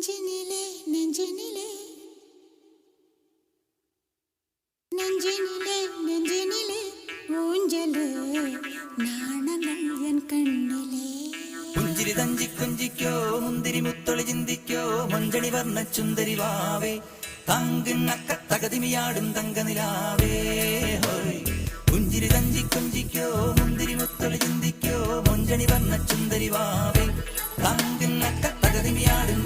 നെഞ്ചിനിലെ നെഞ്ചിനിലെ നെഞ്ചിനിലെ നെഞ്ചിനിലെ ഊഞ്ചല് നാണങ്ങൾ N കണ്ണിലെ പുഞ്ചിരി തഞ്ചി കുഞ്ചിക്കോ മുന്തിരി മുത്തൊളി ചിന്തിക്കോ മഞ്ചണി വർണ്ണ ചുന്ദരി വാവേ തങ്കിണ്ണക്ക തകതിമിയാടും തങ്കനിലാവേ പുഞ്ചിരി തഞ്ചി കുഞ്ചിക്കോ മുന്തിരി മുത്തൊളി ചിന്തിക്കോ മഞ്ചണി വർണ്ണ ചുന്ദരി വാവേ തങ്കിണ്ണക്ക തകതിമിയാടും